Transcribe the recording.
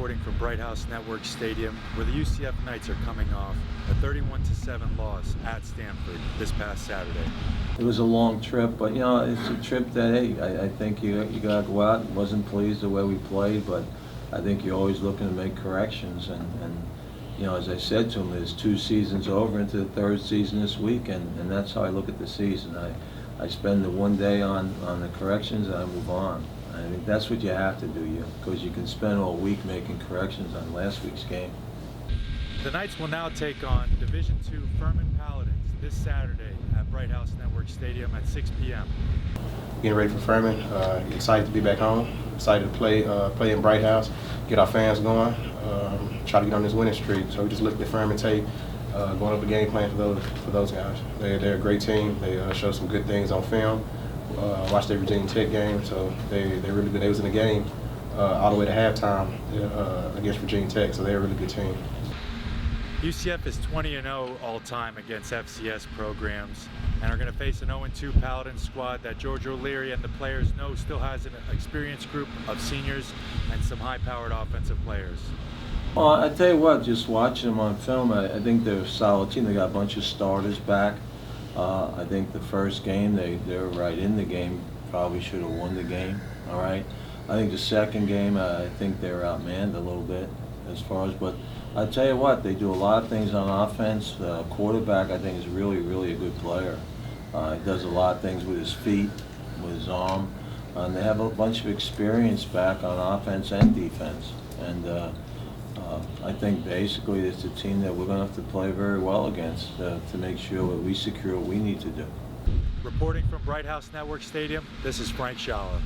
reporting from Bright House Network Stadium, where the UCF Knights are coming off a 31-7 loss at Stanford this past Saturday. It was a long trip, but you know, it's a trip that, hey, I think you got to go out. Wasn't pleased the way we played, but I think you're always looking to make corrections. And you know, as I said to him, there's 2 seasons over into the 3rd season this week, and that's how I look at the season. I spend the one day on the corrections and I move on. I think that's what you have to do, because you can spend all week making corrections on last week's game. The Knights will now take on Division II Furman Paladins this Saturday at Bright House Network Stadium at 6 p.m. Getting ready for Furman. Excited to be back home. Excited to play in Bright House, get our fans going, try to get on this winning streak. So we just looked at Furman tape, going up a game plan for those guys. They're a great team. They show some good things on film. Watched their Virginia Tech game, so they really good. They was in the game all the way to halftime against Virginia Tech, so they're a really good team. UCF is 20-0 all-time against FCS programs and are going to face an 0-2 Paladins squad that George O'Leary and the players know still has an experienced group of seniors and some high-powered offensive players. Well, I tell you what, just watching them on film, I think they're a solid team. They got a bunch of starters back. I think the first game, they were right in the game, probably should have won the game, all right? I think the second game, I think they were outmanned a little bit as far as, but I tell you what, they do a lot of things on offense. The quarterback, I think, is really, really a good player. He does a lot of things with his feet, with his arm, and they have a bunch of experience back on offense and defense. And I think basically it's a team that we're going to have to play very well against to make sure that we secure what we need to do. Reporting from Bright House Network Stadium, this is Frank Shala.